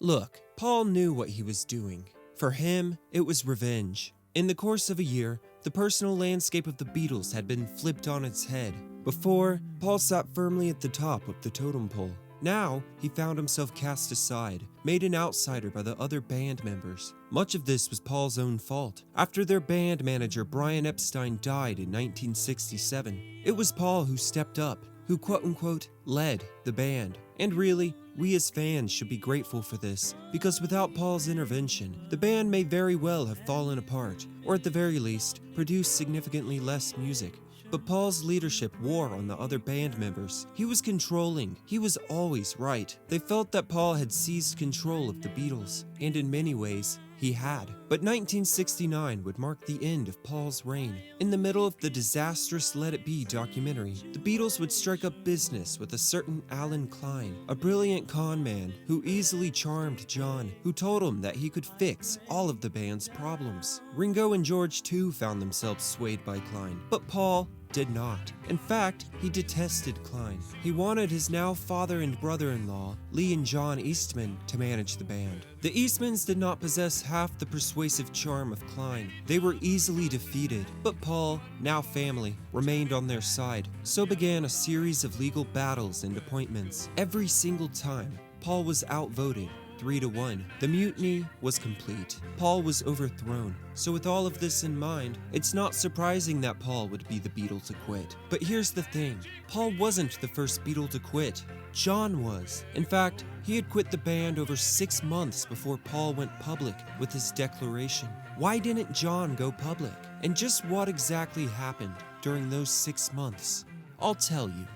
Look, Paul knew what he was doing. For him, it was revenge. In the course of a year, the personal landscape of the Beatles had been flipped on its head. Before, Paul sat firmly at the top of the totem pole. Now, he found himself cast aside, made an outsider by the other band members. Much of this was Paul's own fault. After their band manager Brian Epstein died in 1967, it was Paul who stepped up, who quote-unquote led the band. And really, we as fans should be grateful for this, because without Paul's intervention, the band may very well have fallen apart, or at the very least, produced significantly less music. But Paul's leadership wore on the other band members. He was controlling. He was always right. They felt that Paul had seized control of the Beatles, and in many ways, he had. But 1969 would mark the end of Paul's reign. In the middle of the disastrous Let It Be documentary, the Beatles would strike up business with a certain Klein, a brilliant con man who easily charmed John, who told him that he could fix all of the band's problems. Ringo and George too found themselves swayed by Klein, but Paul did not. In fact, he detested Klein. He wanted his now father and brother-in-law, Lee and John Eastman, to manage the band. The Eastmans did not possess half the persuasive charm of Klein. They were easily defeated, but Paul, now family, remained on their side. So began a series of legal battles and appointments. Every single time, Paul was outvoted 3-1. The mutiny was complete. Paul was overthrown. So with all of this in mind, it's not surprising that Paul would be the Beatle to quit. But here's the thing. Paul wasn't the first Beatle to quit. John was. In fact, he had quit the band over 6 months before Paul went public with his declaration. Why didn't John go public? And just what exactly happened during those 6 months? I'll tell you.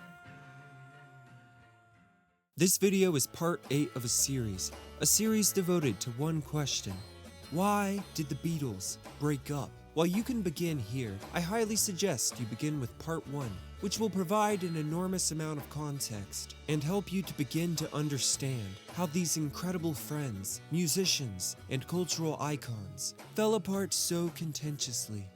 This video is part 8 of a series devoted to one question. Why did the Beatles break up? While you can begin here, I highly suggest you begin with part 1, which will provide an enormous amount of context and help you to begin to understand how these incredible friends, musicians, and cultural icons fell apart so contentiously.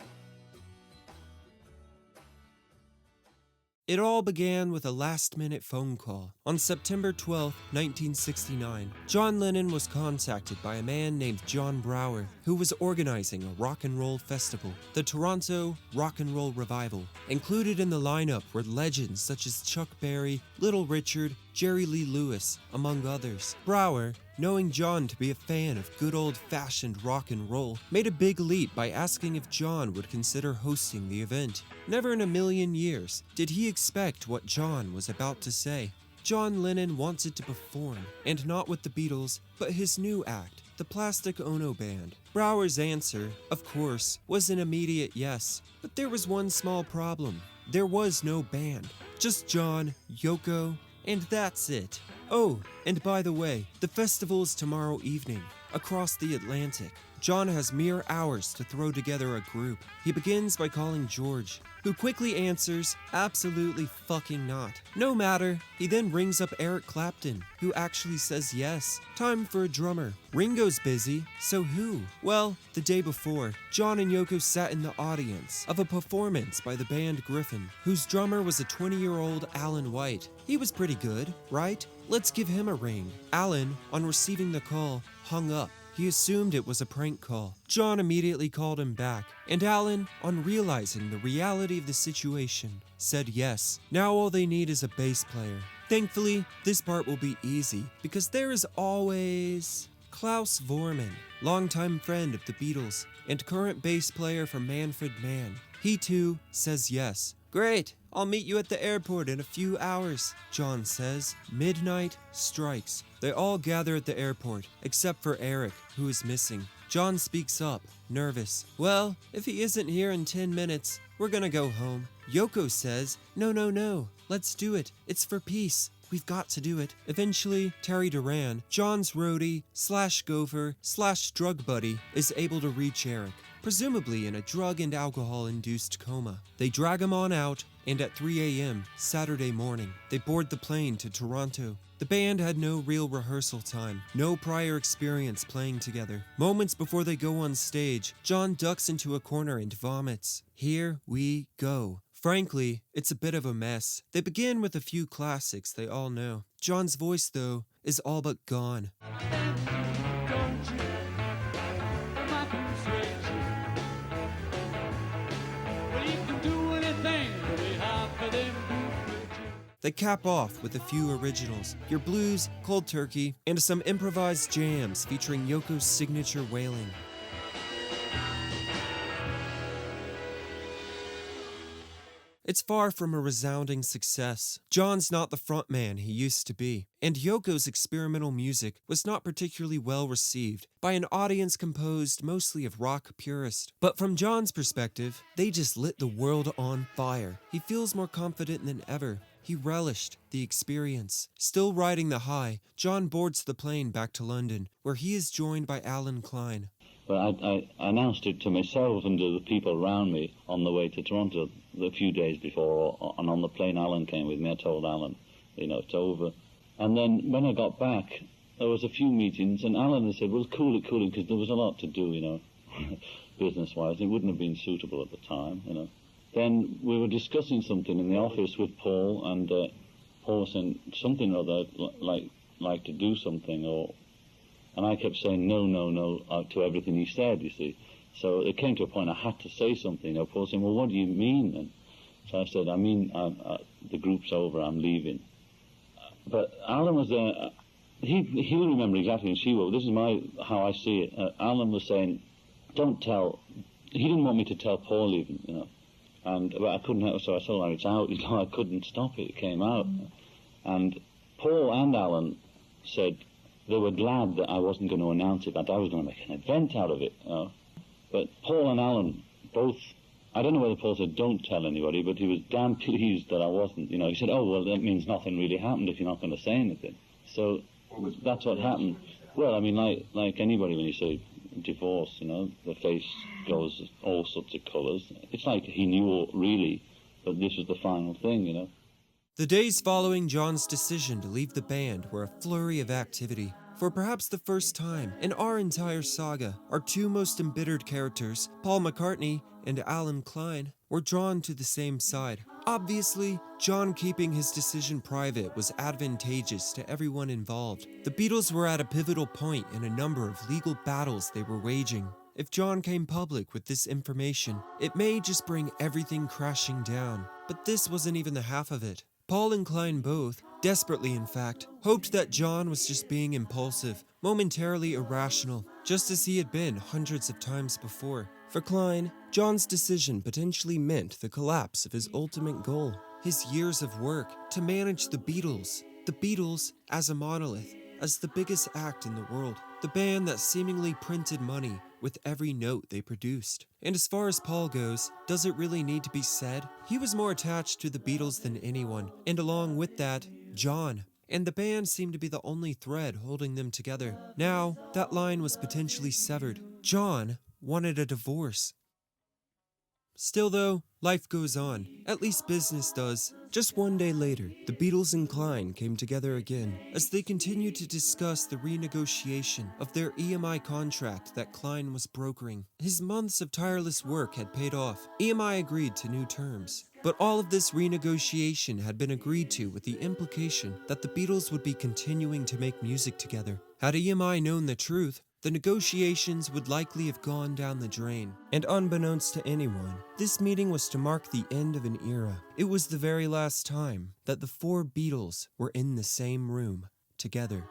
It all began with a last-minute phone call. On September 12, 1969, John Lennon was contacted by a man named John Brower, who was organizing a rock and roll festival, the Toronto Rock and Roll Revival. Included in the lineup were legends such as Chuck Berry, Little Richard, Jerry Lee Lewis, among others. Brower, knowing John to be a fan of good old-fashioned rock and roll, made a big leap by asking if John would consider hosting the event. Never in a million years did he expect what John was about to say. John Lennon wanted to perform, and not with the Beatles, but his new act, the Plastic Ono Band. Brower's answer, of course, was an immediate yes, but there was one small problem. There was no band, just John, Yoko, and that's it. Oh, and by the way, the festival is tomorrow evening, across the Atlantic. John has mere hours to throw together a group. He begins by calling George, who quickly answers, absolutely fucking not. No matter, he then rings up Eric Clapton, who actually says yes. Time for a drummer. Ringo's busy, so who? Well, the day before, John and Yoko sat in the audience of a performance by the band Griffin, whose drummer was a 20-year-old Alan White. He was pretty good, right? Let's give him a ring. Alan, on receiving the call, hung up. He assumed it was a prank call. John immediately called him back, and Alan, on realizing the reality of the situation, said yes. Now all they need is a bass player. Thankfully, this part will be easy, because there is always Klaus Voormann, longtime friend of the Beatles, and current bass player for Manfred Mann. He too says yes. Great, I'll meet you at the airport in a few hours, John says. Midnight strikes. They all gather at the airport, except for Eric, who is missing. John speaks up, nervous. Well, if he isn't here in 10 minutes, we're gonna go home. Yoko says, no, let's do it. It's for peace. We've got to do it. Eventually, Terry Duran, John's roadie / gopher / drug buddy, is able to reach Eric, presumably in a drug and alcohol-induced coma. They drag him on out, and at 3 a.m. Saturday morning, they board the plane to Toronto. The band had no real rehearsal time, no prior experience playing together. Moments before they go on stage, John ducks into a corner and vomits. Here we go. Frankly, it's a bit of a mess. They begin with a few classics they all know. John's voice, though, is all but gone. They cap off with a few originals, your blues, cold turkey, and some improvised jams featuring Yoko's signature wailing. It's far from a resounding success. John's not the frontman he used to be, and Yoko's experimental music was not particularly well received by an audience composed mostly of rock purists. But from John's perspective, they just lit the world on fire. He feels more confident than ever. He relished the experience. Still riding the high, John boards the plane back to London, where he is joined by Klein. But I announced it to myself and to the people around me on the way to Toronto a few days before, and on the plane Alan came with me. I told Alan, it's over. And then when I got back, there was a few meetings, and Alan had said, well, cool it, because there was a lot to do, business-wise. It wouldn't have been suitable at the time, Then we were discussing something in the office with Paul, and Paul was saying something or other, like to do something, and I kept saying no to everything he said, you see. So it came to a point I had to say something. Paul saying, well, what do you mean then? So I said, I mean, the group's over, I'm leaving. But Alan was there, he'll remember exactly, and she will. This is how I see it. Alan was saying, don't tell, he didn't want me to tell Paul even, but I couldn't help, so I told her it's out, I couldn't stop it, it came out. And Paul and Alan said, they were glad that I wasn't going to announce it, that I was going to make an event out of it. But Paul and Alan both, I don't know whether Paul said don't tell anybody, but he was damn pleased that I wasn't. He said, oh, well, that means nothing really happened if you're not going to say anything. So that's what happened. Well, I mean, like anybody when you say divorce, the face goes all sorts of colours. It's like he knew really, but this was the final thing, The days following John's decision to leave the band were a flurry of activity. For perhaps the first time in our entire saga, our two most embittered characters, Paul McCartney and Klein, were drawn to the same side. Obviously, John keeping his decision private was advantageous to everyone involved. The Beatles were at a pivotal point in a number of legal battles they were waging. If John came public with this information, it may just bring everything crashing down. But this wasn't even the half of it. Paul and Klein both, desperately in fact, hoped that John was just being impulsive, momentarily irrational, just as he had been hundreds of times before. For Klein, John's decision potentially meant the collapse of his ultimate goal, his years of work to manage the Beatles as a monolith, as the biggest act in the world, the band that seemingly printed money with every note they produced. And as far as Paul goes, does it really need to be said? He was more attached to the Beatles than anyone, and along with that, John. And the band seemed to be the only thread holding them together. Now, that line was potentially severed. John wanted a divorce. Still though, life goes on. At least business does. Just one day later, the Beatles and Klein came together again as they continued to discuss the renegotiation of their EMI contract that Klein was brokering. His months of tireless work had paid off. EMI agreed to new terms. But all of this renegotiation had been agreed to with the implication that the Beatles would be continuing to make music together. Had EMI known the truth, the negotiations would likely have gone down the drain. And unbeknownst to anyone, this meeting was to mark the end of an era. It was the very last time that the four Beatles were in the same room together.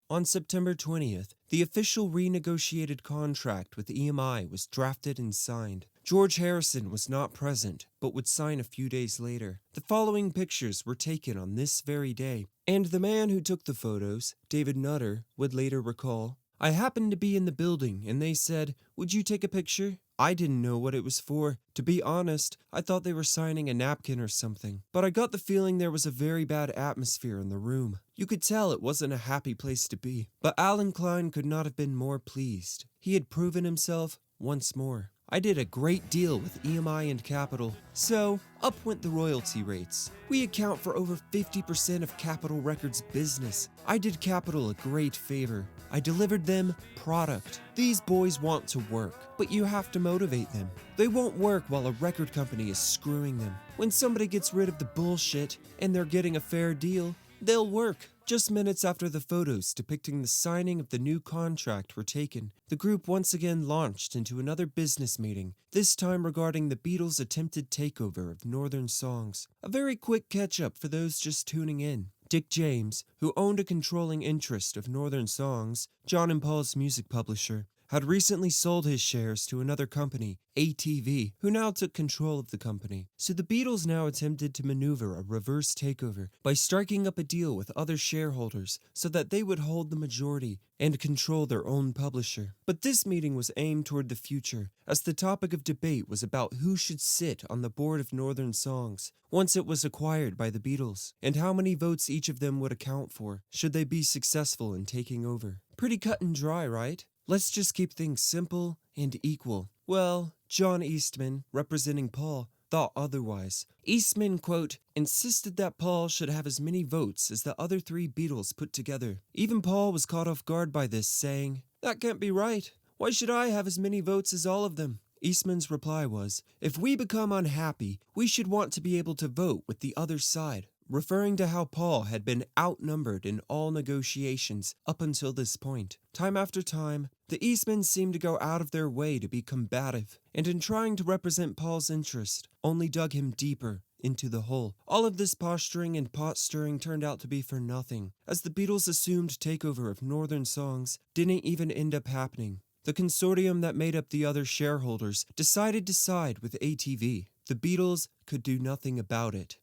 On September 20th, the official renegotiated contract with EMI was drafted and signed. George Harrison was not present, but would sign a few days later. The following pictures were taken on this very day, and the man who took the photos, David Nutter, would later recall, "I happened to be in the building, and they said, 'Would you take a picture?' I didn't know what it was for. To be honest, I thought they were signing a napkin or something. But I got the feeling there was a very bad atmosphere in the room. You could tell it wasn't a happy place to be. But Klein could not have been more pleased. He had proven himself once more. I did a great deal with EMI and Capitol. So, up went the royalty rates. We account for over 50% of Capitol Records' business. I did Capitol a great favor. I delivered them product. These boys want to work, but you have to motivate them. They won't work while a record company is screwing them. When somebody gets rid of the bullshit and they're getting a fair deal, they'll work. Just minutes after the photos depicting the signing of the new contract were taken, the group once again launched into another business meeting, this time regarding the Beatles' attempted takeover of Northern Songs. A very quick catch-up for those just tuning in. Dick James, who owned a controlling interest of Northern Songs, John and Paul's music publisher, had recently sold his shares to another company, ATV, who now took control of the company. So the Beatles now attempted to maneuver a reverse takeover by striking up a deal with other shareholders so that they would hold the majority and control their own publisher. But this meeting was aimed toward the future, as the topic of debate was about who should sit on the board of Northern Songs once it was acquired by the Beatles, and how many votes each of them would account for should they be successful in taking over. Pretty cut and dry, right? Let's just keep things simple and equal. Well, John Eastman, representing Paul, thought otherwise. Eastman, quote, insisted that Paul should have as many votes as the other three Beatles put together. Even Paul was caught off guard by this, saying, "That can't be right. Why should I have as many votes as all of them?" Eastman's reply was, "If we become unhappy, we should want to be able to vote with the other side," referring to how Paul had been outnumbered in all negotiations up until this point. Time after time, the Eastmans seemed to go out of their way to be combative, and in trying to represent Paul's interest, only dug him deeper into the hole. All of this posturing and pot-stirring turned out to be for nothing, as the Beatles' assumed takeover of Northern Songs didn't even end up happening. The consortium that made up the other shareholders decided to side with ATV. The Beatles could do nothing about it.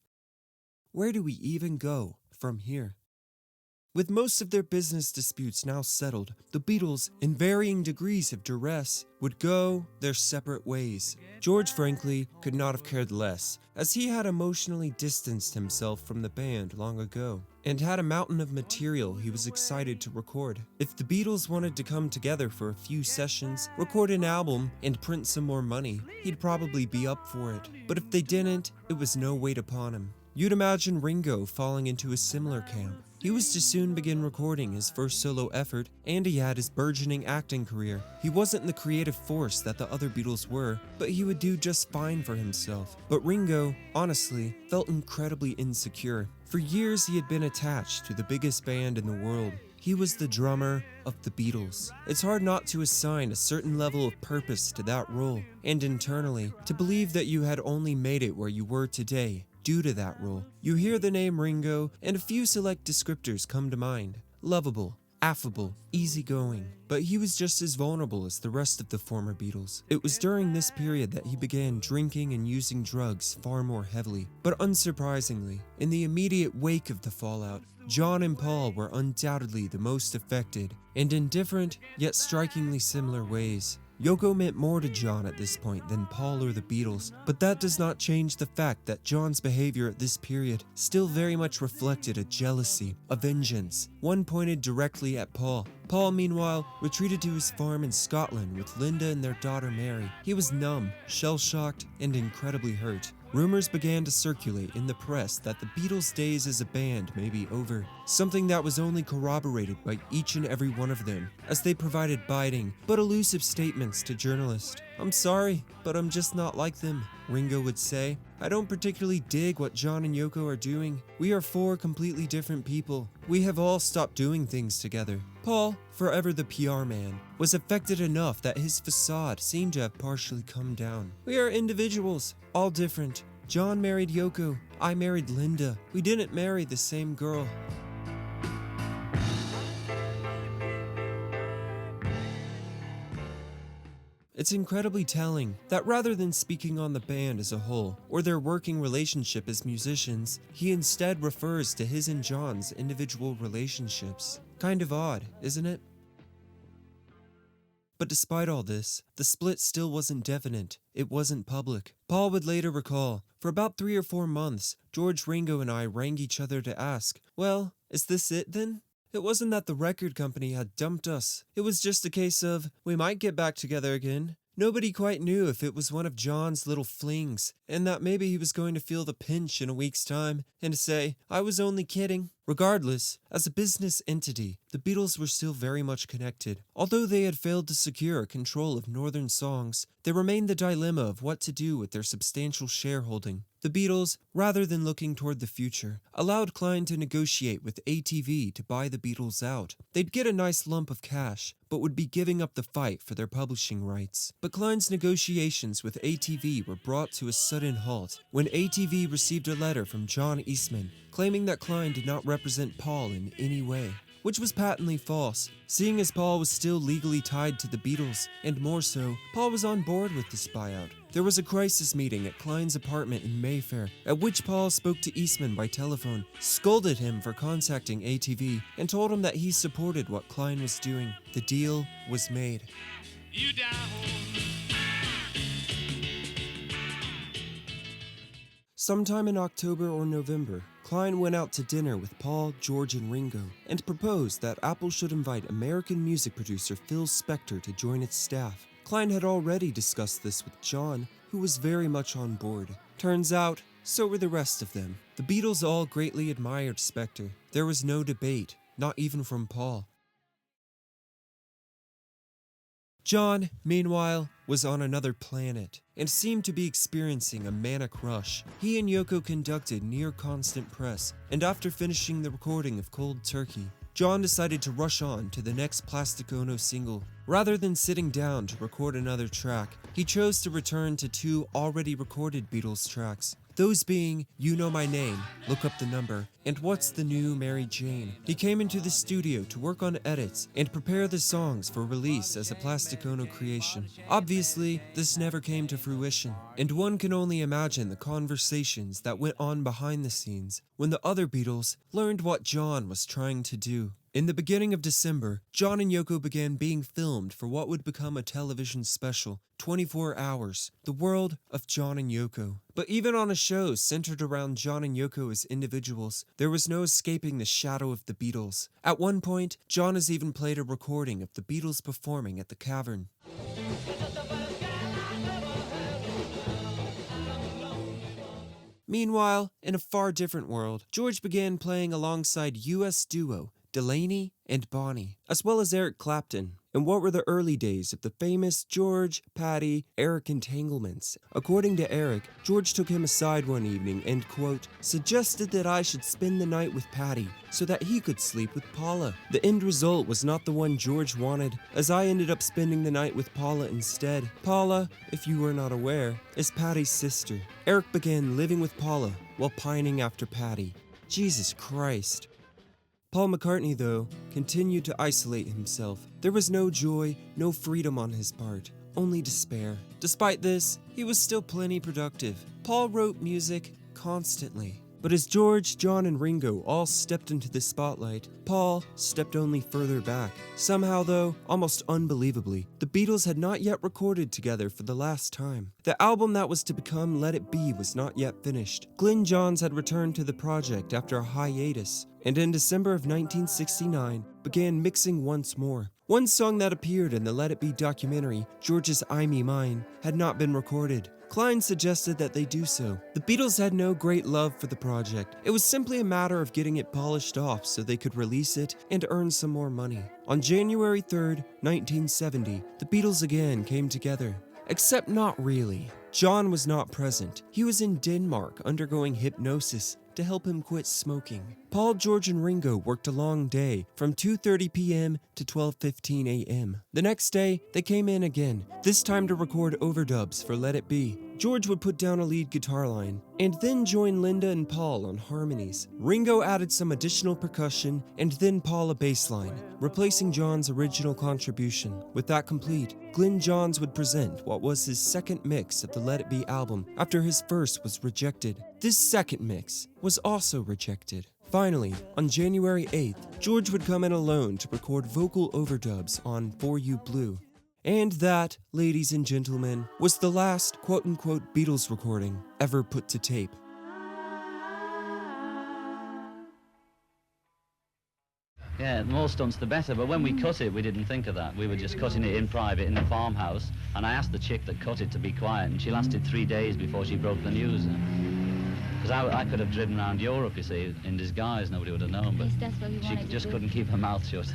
Where do we even go from here? With most of their business disputes now settled, the Beatles, in varying degrees of duress, would go their separate ways. George, frankly, could not have cared less, as he had emotionally distanced himself from the band long ago, and had a mountain of material he was excited to record. If the Beatles wanted to come together for a few sessions, record an album, and print some more money, he'd probably be up for it. But if they didn't, it was no weight upon him. You'd imagine Ringo falling into a similar camp. He was to soon begin recording his first solo effort, and he had his burgeoning acting career. He wasn't the creative force that the other Beatles were, but he would do just fine for himself. But Ringo, honestly, felt incredibly insecure. For years he had been attached to the biggest band in the world. He was the drummer of the Beatles. It's hard not to assign a certain level of purpose to that role, and internally, to believe that you had only made it where you were today due to that role. You hear the name Ringo, and a few select descriptors come to mind. Lovable, affable, easygoing. But he was just as vulnerable as the rest of the former Beatles. It was during this period that he began drinking and using drugs far more heavily. But unsurprisingly, in the immediate wake of the fallout, John and Paul were undoubtedly the most affected, and in different, yet strikingly similar ways. Yoko meant more to John at this point than Paul or the Beatles, but that does not change the fact that John's behavior at this period still very much reflected a jealousy, a vengeance, one pointed directly at Paul. Paul, meanwhile, retreated to his farm in Scotland with Linda and their daughter Mary. He was numb, shell-shocked, and incredibly hurt. Rumors began to circulate in the press that the Beatles' days as a band may be over, something that was only corroborated by each and every one of them, as they provided biting but elusive statements to journalists. "I'm sorry, but I'm just not like them," Ringo would say. "I don't particularly dig what John and Yoko are doing. We are four completely different people. We have all stopped doing things together." Paul, forever the PR man, was affected enough that his facade seemed to have partially come down. "We are individuals, all different. John married Yoko. I married Linda. We didn't marry the same girl." It's incredibly telling that rather than speaking on the band as a whole, or their working relationship as musicians, he instead refers to his and John's individual relationships. Kind of odd, isn't it? But despite all this, the split still wasn't definite. It wasn't public. Paul would later recall, "For about 3 or 4 months, George, Ringo, and I rang each other to ask, 'Well, is this it then?' It wasn't that the record company had dumped us. It was just a case of, we might get back together again. Nobody quite knew if it was one of John's little flings, and that maybe he was going to feel the pinch in a week's time, and say, 'I was only kidding.' Regardless, as a business entity, the Beatles were still very much connected. Although they had failed to secure control of Northern songs, there remained the dilemma of what to do with their substantial shareholding. The Beatles, rather than looking toward the future, allowed Klein to negotiate with ATV to buy the Beatles out. They'd get a nice lump of cash, but would be giving up the fight for their publishing rights. But Klein's negotiations with ATV were brought to a sudden halt when ATV received a letter from John Eastman claiming that Klein did not represent Paul in any way, which was patently false, seeing as Paul was still legally tied to the Beatles, and more so, Paul was on board with this buyout. There was a crisis meeting at Klein's apartment in Mayfair, at which Paul spoke to Eastman by telephone, scolded him for contacting ATV, and told him that he supported what Klein was doing. The deal was made. You down. Sometime in October or November, Klein went out to dinner with Paul, George, and Ringo, and proposed that Apple should invite American music producer Phil Spector to join its staff. Klein had already discussed this with John, who was very much on board. Turns out, so were the rest of them. The Beatles all greatly admired Spector. There was no debate, not even from Paul. John, meanwhile, was on another planet and seemed to be experiencing a manic rush. He and Yoko conducted near-constant press, and after finishing the recording of Cold Turkey, John decided to rush on to the next Plastic Ono single. Rather than sitting down to record another track, he chose to return to two already recorded Beatles tracks, those being You Know My Name, Look Up the Number, and What's the New Mary Jane. He came into the studio to work on edits and prepare the songs for release as a Plastic Ono creation. Obviously, this never came to fruition, and one can only imagine the conversations that went on behind the scenes when the other Beatles learned what John was trying to do. In the beginning of December, John and Yoko began being filmed for what would become a television special, 24 Hours, The World of John and Yoko. But even on a show centered around John and Yoko as individuals, there was no escaping the shadow of the Beatles. At one point, John has even played a recording of the Beatles performing at the Cavern. Meanwhile, in a far different world, George began playing alongside US duo Delaney and Bonnie, as well as Eric Clapton, in what were the early days of the famous George, Patty, Eric entanglements. According to Eric, George took him aside one evening and, quote, suggested that I should spend the night with Patty so that he could sleep with Paula. The end result was not the one George wanted, as I ended up spending the night with Paula instead. Paula, if you were not aware, is Patty's sister. Eric began living with Paula while pining after Patty. Jesus Christ. Paul McCartney, though, continued to isolate himself. There was no joy, no freedom on his part, only despair. Despite this, he was still plenty productive. Paul wrote music constantly. But as George, John, and Ringo all stepped into the spotlight, Paul stepped only further back. Somehow, though, almost unbelievably, the Beatles had not yet recorded together for the last time. The album that was to become Let It Be was not yet finished. Glyn Johns had returned to the project after a hiatus, and in December of 1969, began mixing once more. One song that appeared in the Let It Be documentary, George's I Me Mine, had not been recorded. Klein suggested that they do so. The Beatles had no great love for the project. It was simply a matter of getting it polished off so they could release it and earn some more money. On January 3rd, 1970, the Beatles again came together. Except not really. John was not present. He was in Denmark undergoing hypnosis to help him quit smoking. Paul, George, and Ringo worked a long day from 2:30 p.m. to 12:15 a.m. The next day, they came in again, this time to record overdubs for Let It Be. George would put down a lead guitar line, and then join Linda and Paul on harmonies. Ringo added some additional percussion, and then Paul a bass line, replacing John's original contribution. With that complete, Glyn Johns would present what was his second mix of the Let It Be album after his first was rejected. This second mix was also rejected. Finally, on January 8th, George would come in alone to record vocal overdubs on For You Blue. And that, ladies and gentlemen, was the last quote-unquote Beatles recording ever put to tape. Yeah, the more stunts the better, but when we cut it, we didn't think of that. We were just cutting it in private in the farmhouse, and I asked the chick that cut it to be quiet, and she lasted 3 days before she broke the news. Because I could have driven around Europe, you see, in disguise. Nobody would have known, but That's what he she wanted to just do. couldn't keep her mouth shut.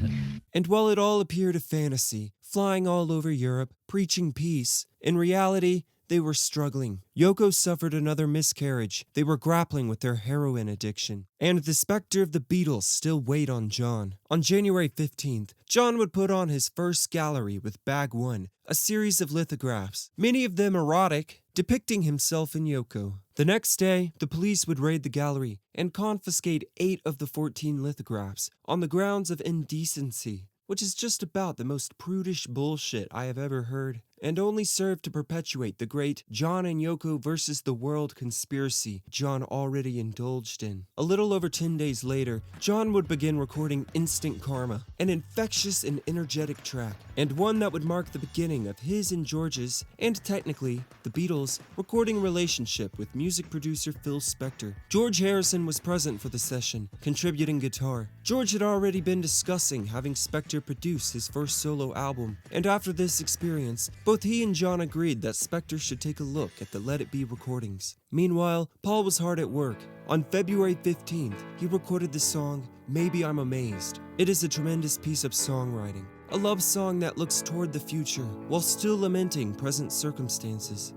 And while it all appeared a fantasy, flying all over Europe, preaching peace, in reality, they were struggling. Yoko suffered another miscarriage. They were grappling with their heroin addiction. And the specter of the Beatles still weighed on John. On January 15th, John would put on his first gallery with Bag 1, a series of lithographs, many of them erotic, depicting himself and Yoko. The next day, the police would raid the gallery and confiscate 8 of the 14 lithographs on the grounds of indecency, which is just about the most prudish bullshit I have ever heard, and only served to perpetuate the great John and Yoko versus the world conspiracy John already indulged in. A little over 10 days later, John would begin recording Instant Karma, an infectious and energetic track, and one that would mark the beginning of his and George's, and technically, the Beatles' recording relationship with music producer Phil Spector. George Harrison was present for the session, contributing guitar. George had already been discussing having Spector produce his first solo album, and after this experience, both he and John agreed that Spector should take a look at the Let It Be recordings. Meanwhile, Paul was hard at work. On February 15th, he recorded the song, Maybe I'm Amazed. It is a tremendous piece of songwriting, a love song that looks toward the future while still lamenting present circumstances.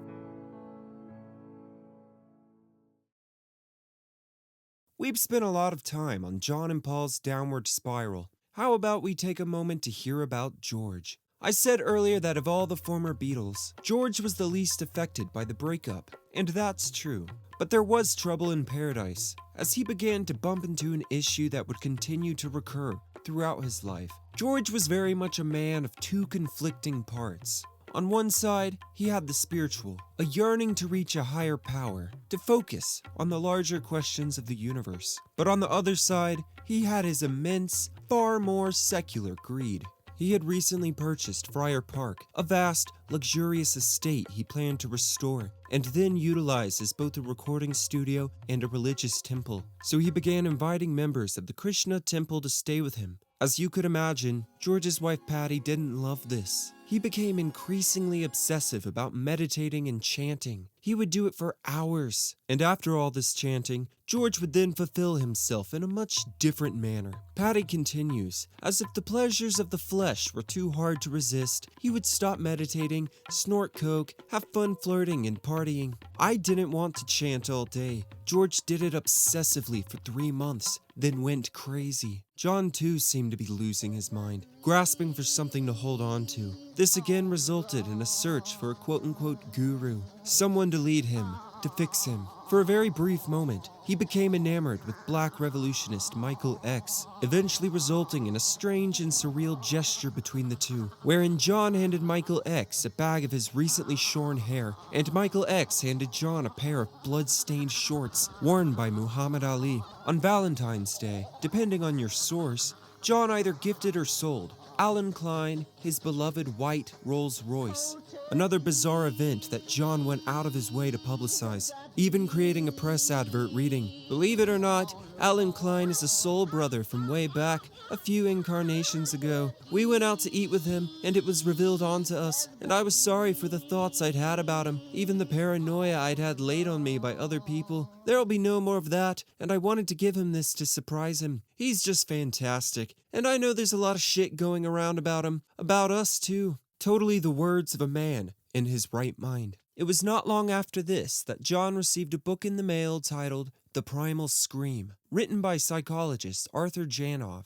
We've spent a lot of time on John and Paul's downward spiral. How about we take a moment to hear about George? I said earlier that of all the former Beatles, George was the least affected by the breakup, and that's true. But there was trouble in paradise, as he began to bump into an issue that would continue to recur throughout his life. George was very much a man of two conflicting parts. On one side, he had the spiritual, a yearning to reach a higher power, to focus on the larger questions of the universe. But on the other side, he had his immense, far more secular greed. He had recently purchased Friar Park, a vast, luxurious estate he planned to restore, and then utilize as both a recording studio and a religious temple. So he began inviting members of the Krishna temple to stay with him. As you could imagine, George's wife Patty didn't love this. He became increasingly obsessive about meditating and chanting. He would do it for hours. And after all this chanting, George would then fulfill himself in a much different manner. Patty continues, as if the pleasures of the flesh were too hard to resist, he would stop meditating, snort coke, have fun flirting and partying. I didn't want to chant all day. George did it obsessively for 3 months, then went crazy. John too seemed to be losing his mind, grasping for something to hold on to. This again resulted in a search for a quote-unquote guru, someone to lead him, to fix him. For a very brief moment, he became enamored with black revolutionist Michael X, eventually resulting in a strange and surreal gesture between the two, wherein John handed Michael X a bag of his recently shorn hair, and Michael X handed John a pair of blood-stained shorts worn by Muhammad Ali. On Valentine's Day, depending on your source, John either gifted or sold Alan Klein his beloved white Rolls Royce, another bizarre event that John went out of his way to publicize, even creating a press advert reading, "Believe it or not, Alan Klein is a soul brother from way back, a few incarnations ago. We went out to eat with him, and it was revealed onto us, and I was sorry for the thoughts I'd had about him, even the paranoia I'd had laid on me by other people. There'll be no more of that, and I wanted to give him this to surprise him. He's just fantastic, and I know there's a lot of shit going around about him, about us too." Totally the words of a man in his right mind. It was not long after this that John received a book in the mail titled The Primal Scream, written by psychologist Arthur Janov.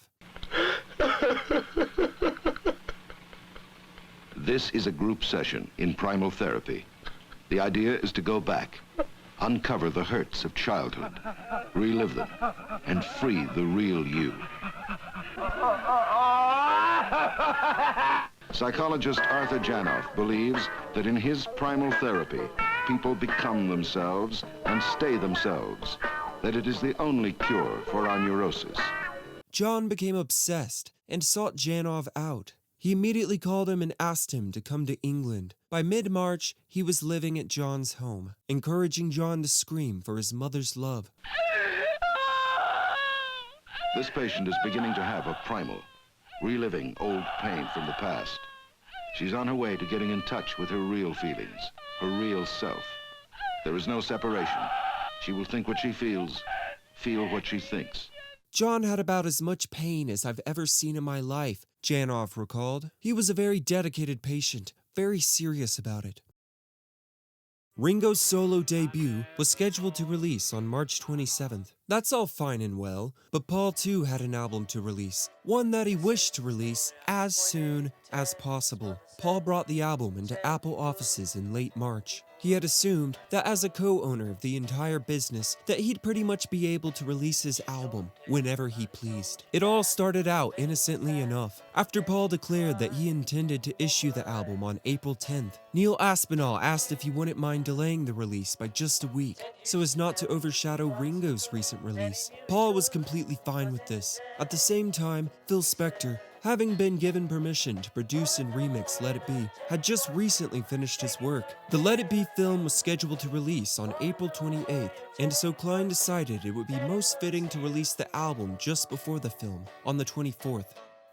This is a group session in primal therapy. The idea is to go back, uncover the hurts of childhood, relive them, and free the real you. Psychologist Arthur Janov believes that in his primal therapy, people become themselves and stay themselves, that it is the only cure for our neurosis. John became obsessed and sought Janov out. He immediately called him and asked him to come to England. By mid-March, he was living at John's home, encouraging John to scream for his mother's love. This patient is beginning to have a primal, reliving old pain from the past. She's on her way to getting in touch with her real feelings, her real self. There is no separation, She will think what she feels, feel what she thinks. John had about as much pain as I've ever seen in my life, Janov recalled. He was a very dedicated patient, very serious about it. Ringo's solo debut was scheduled to release on March 27th. That's all fine and well, but Paul too had an album to release, one that he wished to release as soon as possible. Paul brought the album into Apple offices in late March. He had assumed that as a co-owner of the entire business, that he'd pretty much be able to release his album whenever he pleased. It all started out innocently enough. After Paul declared that he intended to issue the album on April 10th, Neil Aspinall asked if he wouldn't mind delaying the release by just a week, so as not to overshadow Ringo's recent release. Paul was completely fine with this. At the same time, Phil Spector, having been given permission to produce and remix Let It Be, had just recently finished his work. The Let It Be film was scheduled to release on April 28th, and so Klein decided it would be most fitting to release the album just before the film, on the 24th.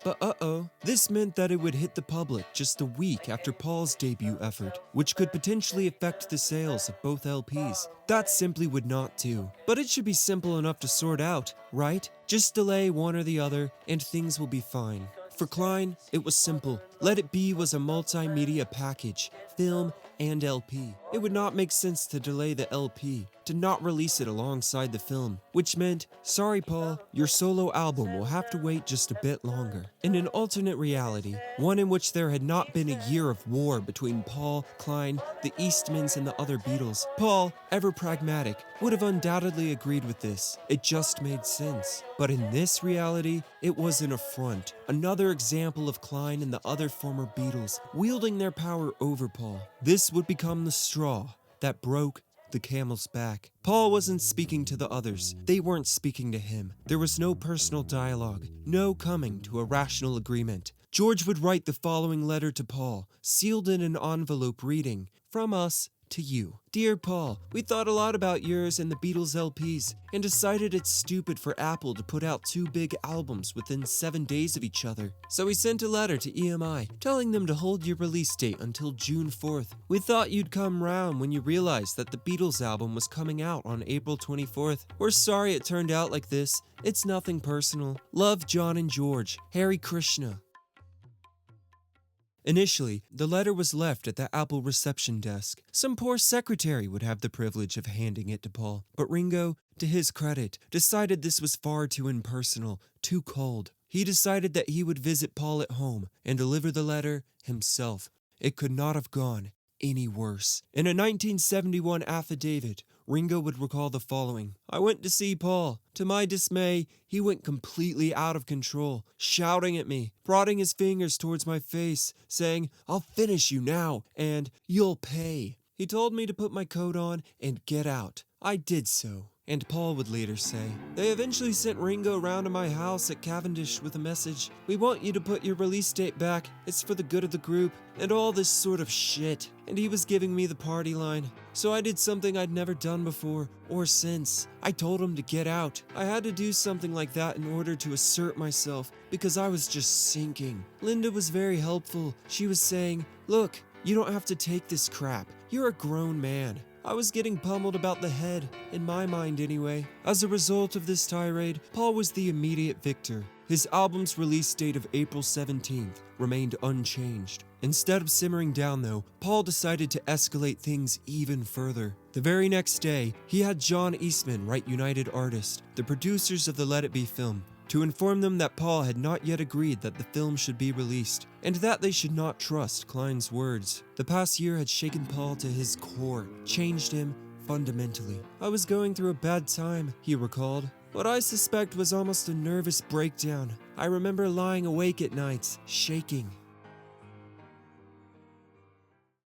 But this meant that it would hit the public just a week after Paul's debut effort, which could potentially affect the sales of both LPs. That simply would not do. But it should be simple enough to sort out, right? Just delay one or the other, and things will be fine. For Klein, it was simple. Let It Be was a multimedia package, film and LP. It would not make sense to delay the LP, to not release it alongside the film, which meant, sorry Paul, your solo album will have to wait just a bit longer. In an alternate reality, one in which there had not been a year of war between Paul, Klein, the Eastmans and the other Beatles, Paul, ever pragmatic, would have undoubtedly agreed with this. It just made sense. But in this reality, it was an affront. Another example of Klein and the other former Beatles wielding their power over Paul. This would become the straw that broke the camel's back. Paul wasn't speaking to the others. They weren't speaking to him. There was no personal dialogue, no coming to a rational agreement. George would write the following letter to Paul, sealed in an envelope reading, "From us to you. Dear Paul, we thought a lot about yours and the Beatles LPs and decided it's stupid for Apple to put out 2 big albums within 7 days of each other. So we sent a letter to EMI telling them to hold your release date until June 4th. We thought you'd come round when you realized that the Beatles album was coming out on April 24th. We're sorry it turned out like this. It's nothing personal. Love, John and George. Hare Krishna." Initially, the letter was left at the Apple reception desk. Some poor secretary would have the privilege of handing it to Paul. But Ringo, to his credit, decided this was far too impersonal, too cold. He decided that he would visit Paul at home and deliver the letter himself. It could not have gone any worse. In a 1971 affidavit, Ringo would recall the following: "I went to see Paul. To my dismay, he went completely out of control, shouting at me, prodding his fingers towards my face, saying, 'I'll finish you now,' and 'You'll pay.' He told me to put my coat on and get out. I did so." And Paul would later say, "They eventually sent Ringo round to my house at Cavendish with a message. 'We want you to put your release date back. It's for the good of the group,' and all this sort of shit. And he was giving me the party line. So I did something I'd never done before, or since. I told him to get out. I had to do something like that in order to assert myself, because I was just sinking. Linda was very helpful. She was saying, 'Look, you don't have to take this crap. You're a grown man.' I was getting pummeled about the head, in my mind anyway." As a result of this tirade, Paul was the immediate victor. His album's release date of April 17th remained unchanged. Instead of simmering down though, Paul decided to escalate things even further. The very next day, he had John Eastman write United Artists, the producers of the Let It Be film, to inform them that Paul had not yet agreed that the film should be released, and that they should not trust Klein's words. The past year had shaken Paul to his core, changed him fundamentally. "I was going through a bad time," he recalled. "What I suspect was almost a nervous breakdown. I remember lying awake at nights, shaking."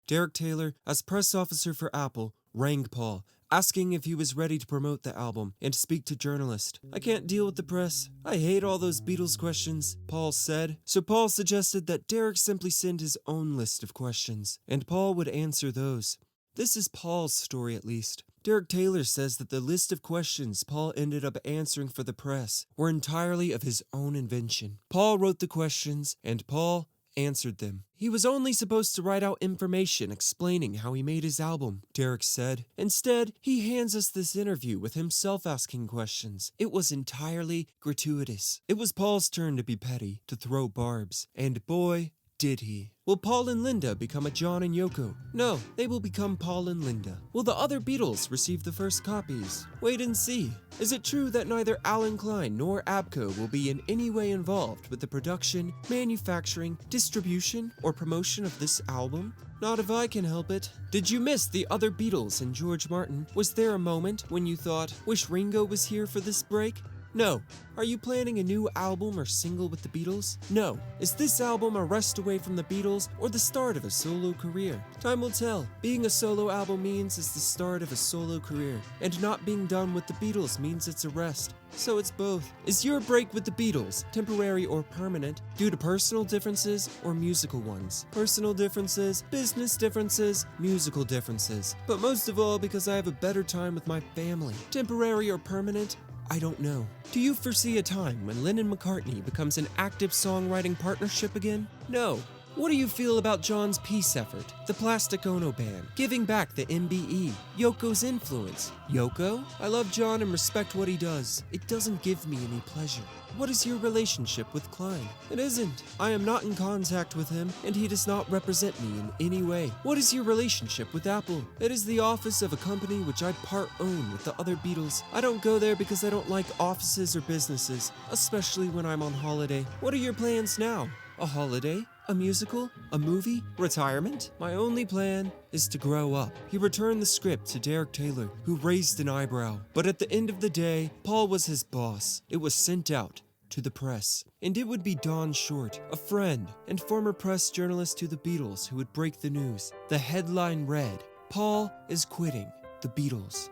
Derek Taylor, as press officer for Apple, rang Paul, asking if he was ready to promote the album and speak to journalists. "I can't deal with the press. I hate all those Beatles questions," Paul said. So Paul suggested that Derek simply send his own list of questions, and Paul would answer those. This is Paul's story at least. Derek Taylor says that the list of questions Paul ended up answering for the press were entirely of his own invention. Paul wrote the questions, and Paul answered them. He was only supposed to write out information explaining how he made his album, Derek said. Instead, he hands us this interview with himself asking questions. It was entirely gratuitous. It was Paul's turn to be petty, to throw barbs. And boy, did he. Will Paul and Linda become a John and Yoko? No, they will become Paul and Linda. Will the other Beatles receive the first copies? Wait and see. Is it true that neither Alan Klein nor ABKCO will be in any way involved with the production, manufacturing, distribution, or promotion of this album? Not if I can help it. Did you miss the other Beatles and George Martin? Was there a moment when you thought, wish Ringo was here for this break? No. Are you planning a new album or single with the Beatles? No. Is this album a rest away from the Beatles or the start of a solo career? Time will tell. Being a solo album means it's the start of a solo career, and not being done with the Beatles means it's a rest. So it's both. Is your break with the Beatles temporary or permanent, due to personal differences or musical ones? Personal differences, business differences, musical differences. But most of all because I have a better time with my family. Temporary or permanent? I don't know. Do you foresee a time when Lennon-McCartney becomes an active songwriting partnership again? No. What do you feel about John's peace effort, the Plastic Ono Band, giving back the MBE, Yoko's influence? Yoko? I love John and respect what he does. It doesn't give me any pleasure. What is your relationship with Klein? It isn't. I am not in contact with him, and he does not represent me in any way. What is your relationship with Apple? It is the office of a company which I part own with the other Beatles. I don't go there because I don't like offices or businesses, especially when I'm on holiday. What are your plans now? A holiday? A musical? A movie? Retirement? My only plan is to grow up. He returned the script to Derek Taylor, who raised an eyebrow. But at the end of the day, Paul was his boss. It was sent out to the press. And it would be Don Short, a friend and former press journalist to the Beatles, who would break the news. The headline read, "Paul is quitting the Beatles."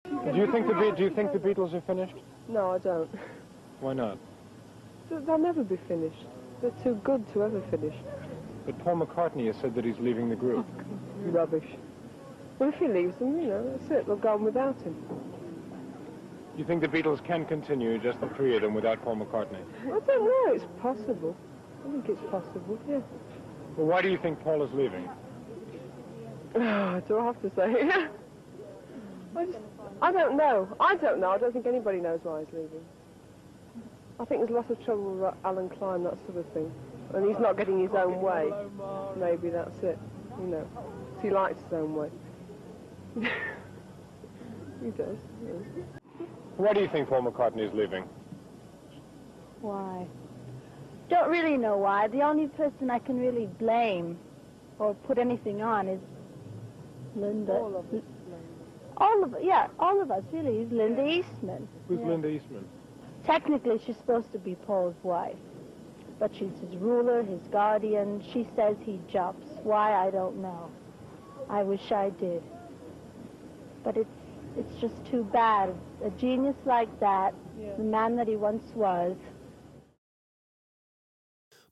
Do you think the Beatles are finished? No, I don't. Why not? They'll never be finished. They're too good to ever finish. But Paul McCartney has said that he's leaving the group. Rubbish. Well, if he leaves them, that's it. They'll go on without him. You think the Beatles can continue, just the three of them, without Paul McCartney? I don't know. It's possible. I think it's possible, yeah. Well, why do you think Paul is leaving? Do I have to say? I don't know. I don't think anybody knows why he's leaving. I think there's lots of trouble with Alan Klein, that sort of thing. And he's not getting his own way. Maybe that's it, He likes his own way. He does, yeah. Why do you think Paul McCartney is leaving? Why? Don't really know why. The only person I can really blame or put anything on is Linda. All of us. All of us, really. Is Linda Eastman. Who's Linda Eastman? Technically, she's supposed to be Paul's wife, but she's his ruler, his guardian. She says he jumps. Why, I don't know. I wish I did. But it's just too bad. A genius like that, the man that he once was.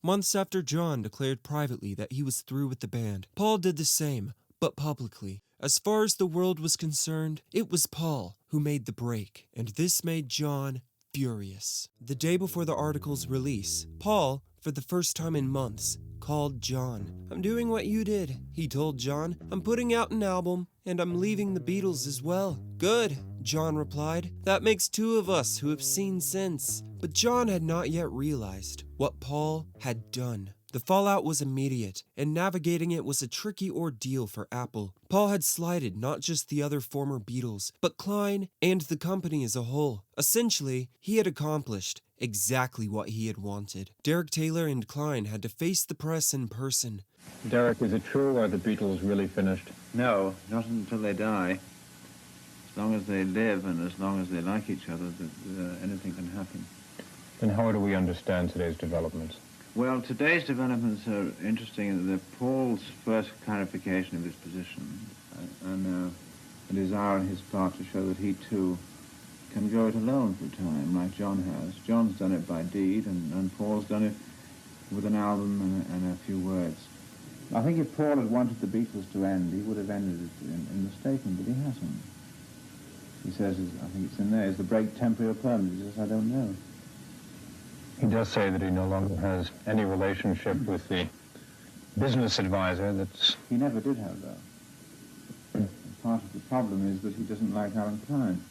Months after John declared privately that he was through with the band, Paul did the same, but publicly. As far as the world was concerned, it was Paul who made the break, and this made John furious. The day before the article's release, Paul, for the first time in months, called John. "I'm doing what you did," he told John. "I'm putting out an album, and I'm leaving the Beatles as well." "Good," John replied. "That makes two of us who have seen since." But John had not yet realized what Paul had done. The fallout was immediate, and navigating it was a tricky ordeal for Apple. Paul had slighted not just the other former Beatles, but Klein and the company as a whole. Essentially, he had accomplished exactly what he had wanted. Derek Taylor and Klein had to face the press in person. Derek, is it true, or are the Beatles really finished? No, not until they die. As long as they live and as long as they like each other, anything can happen. Then how do we understand today's developments? Well, today's developments are interesting. They're Paul's first clarification of his position and a desire on his part to show that he, too, can go it alone for a time, like John has. John's done it by deed, and Paul's done it with an album and a few words. I think if Paul had wanted the Beatles to end, he would have ended it in the statement, but he hasn't. He says, I think it's in there, is the break temporary or permanent? He says, I don't know. He does say that he no longer has any relationship with the business advisor that's... He never did have that. Part of the problem is that he doesn't like Alan Klein.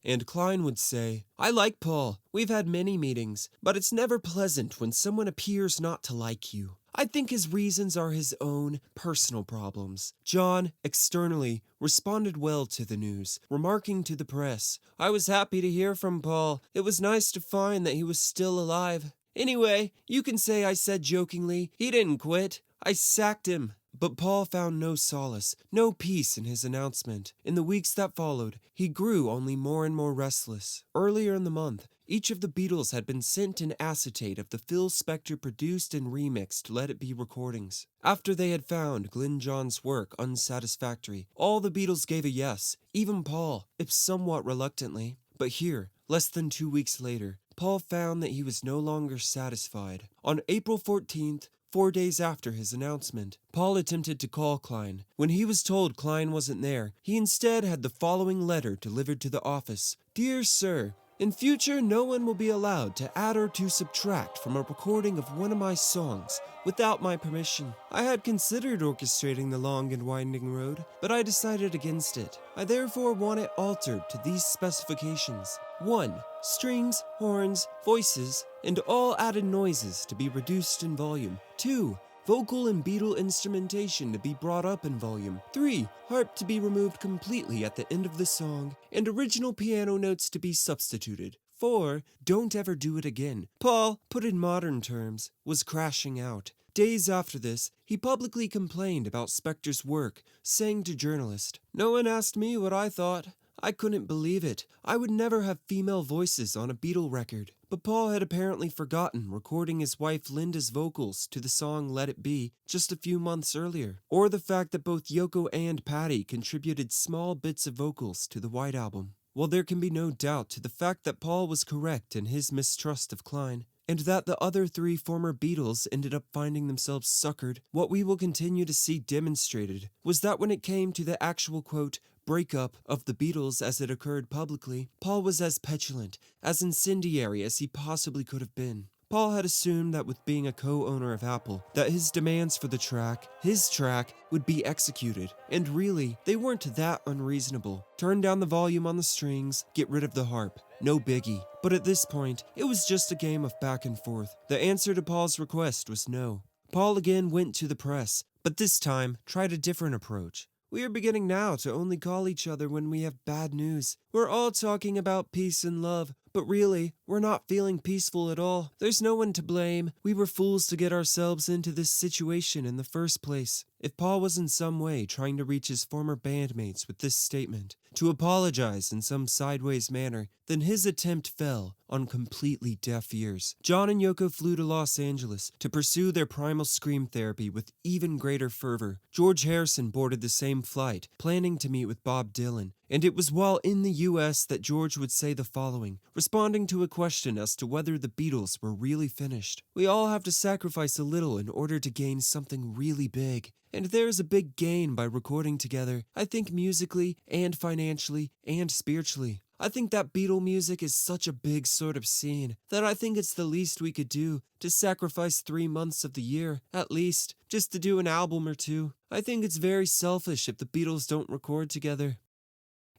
And Klein would say, I like Paul. We've had many meetings, but it's never pleasant when someone appears not to like you. I think his reasons are his own personal problems. John, externally, responded well to the news, remarking to the press, I was happy to hear from Paul. It was nice to find that he was still alive. Anyway, you can say I said jokingly, he didn't quit. I sacked him. But Paul found no solace, no peace in his announcement. In the weeks that followed, he grew only more and more restless. Earlier in the month, each of the Beatles had been sent an acetate of the Phil Spector produced and remixed Let It Be recordings. After they had found Glyn John's work unsatisfactory, all the Beatles gave a yes, even Paul, if somewhat reluctantly. But here, less than 2 weeks later, Paul found that he was no longer satisfied. On April 14th, 4 days after his announcement, Paul attempted to call Klein. When he was told Klein wasn't there, he instead had the following letter delivered to the office. Dear Sir, in future no one will be allowed to add or to subtract from a recording of one of my songs without my permission. I had considered orchestrating the long and winding road, but I decided against it. I therefore want it altered to these specifications. 1. Strings, horns, voices, and all added noises to be reduced in volume. 2. Vocal and Beatle instrumentation to be brought up in volume. 3. Harp to be removed completely at the end of the song, and original piano notes to be substituted. 4. Don't ever do it again. Paul, put in modern terms, was crashing out. Days after this, he publicly complained about Spector's work, saying to journalists, No one asked me what I thought. I couldn't believe it. I would never have female voices on a Beatle record. But Paul had apparently forgotten recording his wife Linda's vocals to the song Let It Be just a few months earlier, or the fact that both Yoko and Patty contributed small bits of vocals to the White Album. While there can be no doubt to the fact that Paul was correct in his mistrust of Klein, and that the other 3 former Beatles ended up finding themselves suckered, what we will continue to see demonstrated was that when it came to the actual, quote, breakup of the Beatles as it occurred publicly, Paul was as petulant, as incendiary as he possibly could have been. Paul had assumed that with being a co-owner of Apple, that his demands for his track, would be executed. And really, they weren't that unreasonable. Turn down the volume on the strings, get rid of the harp. No biggie. But at this point, it was just a game of back and forth. The answer to Paul's request was no. Paul again went to the press, but this time tried a different approach. We are beginning now to only call each other when we have bad news. We're all talking about peace and love, but really, we're not feeling peaceful at all. There's no one to blame. We were fools to get ourselves into this situation in the first place. If Paul was in some way trying to reach his former bandmates with this statement, to apologize in some sideways manner, then his attempt fell on completely deaf ears. John and Yoko flew to Los Angeles to pursue their primal scream therapy with even greater fervor. George Harrison boarded the same flight, planning to meet with Bob Dylan. And it was while in the U.S. that George would say the following, responding to a question as to whether the Beatles were really finished. We all have to sacrifice a little in order to gain something really big. And there's a big gain by recording together, I think musically and financially and spiritually. I think that Beatle music is such a big sort of scene that I think it's the least we could do to sacrifice 3 months of the year, at least, just to do an album or 2. I think it's very selfish if the Beatles don't record together.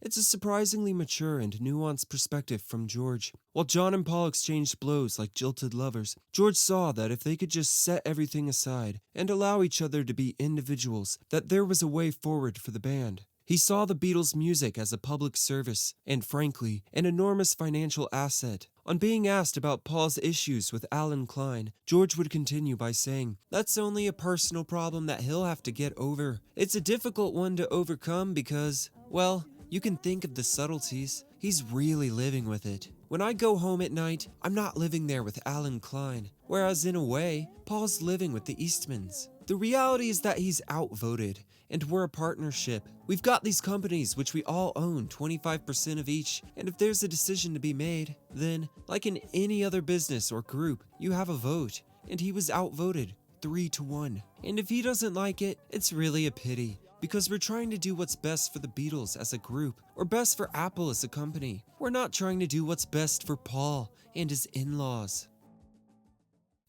It's a surprisingly mature and nuanced perspective from George. While John and Paul exchanged blows like jilted lovers, George saw that if they could just set everything aside and allow each other to be individuals, that there was a way forward for the band. He saw the Beatles' music as a public service and, frankly, an enormous financial asset. On being asked about Paul's issues with Alan Klein, George would continue by saying, "That's only a personal problem that he'll have to get over. It's a difficult one to overcome because, well, you can think of the subtleties. He's really living with it. When I go home at night, I'm not living there with Alan Klein, whereas in a way, Paul's living with the Eastmans. The reality is that he's outvoted, and we're a partnership. We've got these companies which we all own 25% of each, and if there's a decision to be made, then, like in any other business or group, you have a vote, and he was outvoted 3-1. And if he doesn't like it, it's really a pity. Because we're trying to do what's best for the Beatles as a group, or best for Apple as a company. We're not trying to do what's best for Paul and his in-laws."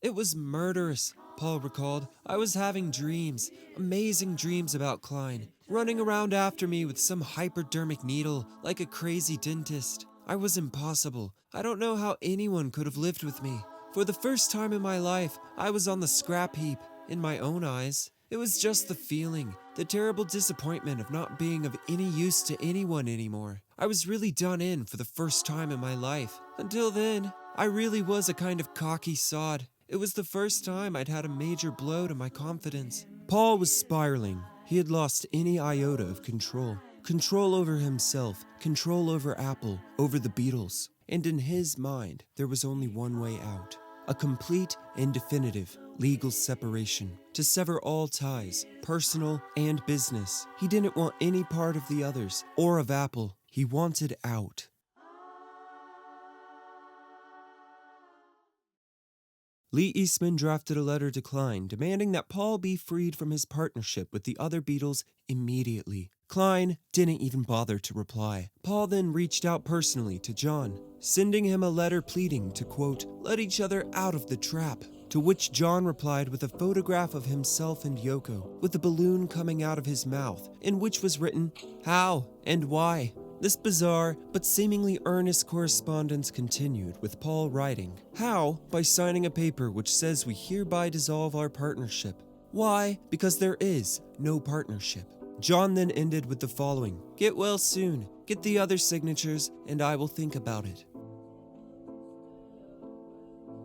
It was murderous, Paul recalled. I was having dreams, amazing dreams about Klein, running around after me with some hypodermic needle like a crazy dentist. I was impossible. I don't know how anyone could have lived with me. For the first time in my life, I was on the scrap heap, in my own eyes. It was just the feeling, the terrible disappointment of not being of any use to anyone anymore. I was really done in for the first time in my life. Until then, I really was a kind of cocky sod. It was the first time I'd had a major blow to my confidence. Paul was spiraling. He had lost any iota of control. Control over himself, control over Apple, over the Beatles. And in his mind, there was only one way out. A complete and definitive legal separation. To sever all ties, personal and business. He didn't want any part of the others, or of Apple. He wanted out. Lee Eastman drafted a letter to Klein demanding that Paul be freed from his partnership with the other Beatles immediately. Klein didn't even bother to reply. Paul then reached out personally to John, sending him a letter pleading to, quote, let each other out of the trap, to which John replied with a photograph of himself and Yoko, with a balloon coming out of his mouth, in which was written, how and why. This bizarre but seemingly earnest correspondence continued, with Paul writing, how? By signing a paper which says we hereby dissolve our partnership. Why? Because there is no partnership. John then ended with the following, get well soon, get the other signatures, and I will think about it.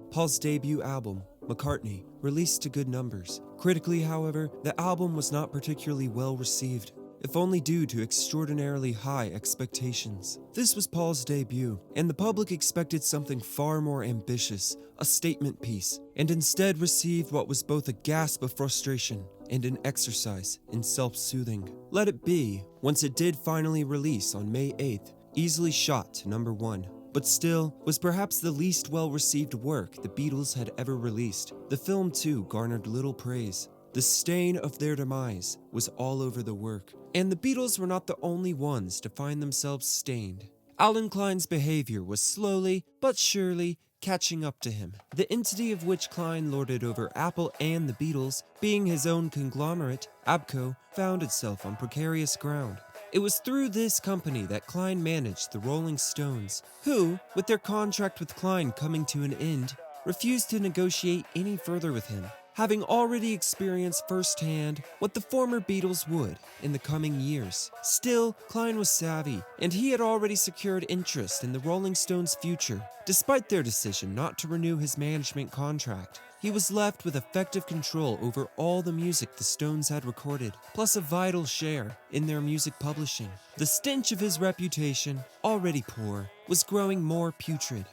Paul's debut album, McCartney, released to good numbers. Critically, however, the album was not particularly well received, if only due to extraordinarily high expectations. This was Paul's debut, and the public expected something far more ambitious, a statement piece, and instead received what was both a gasp of frustration and an exercise in self-soothing. Let It Be, once it did finally release on May 8th, easily shot to number 1, but still was perhaps the least well-received work the Beatles had ever released. The film, too, garnered little praise. The stain of their demise was all over the work, and the Beatles were not the only ones to find themselves stained. Alan Klein's behavior was slowly but surely catching up to him, the entity of which Klein lorded over Apple and the Beatles, being his own conglomerate, ABCO, found itself on precarious ground. It was through this company that Klein managed the Rolling Stones, who, with their contract with Klein coming to an end, refused to negotiate any further with him, having already experienced firsthand what the former Beatles would in the coming years. Still, Klein was savvy, and he had already secured interest in the Rolling Stones' future. Despite their decision not to renew his management contract, he was left with effective control over all the music the Stones had recorded, plus a vital share in their music publishing. The stench of his reputation, already poor, was growing more putrid.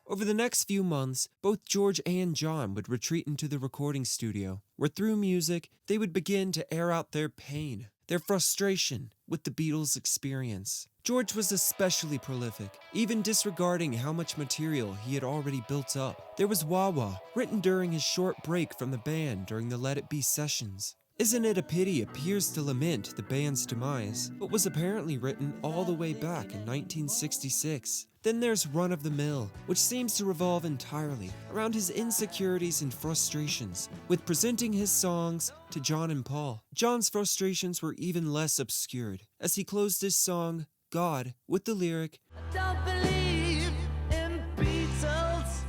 Over the next few months, both George and John would retreat into the recording studio, where through music, they would begin to air out their pain, their frustration with the Beatles' experience. George was especially prolific, even disregarding how much material he had already built up. There was Wah Wah, written during his short break from the band during the Let It Be sessions. Isn't It a Pity appears to lament the band's demise, but was apparently written all the way back in 1966. Then there's Run of the Mill, which seems to revolve entirely around his insecurities and frustrations, with presenting his songs to John and Paul. John's frustrations were even less obscured, as he closed his song, God, with the lyric, "Don't believe in Beatles."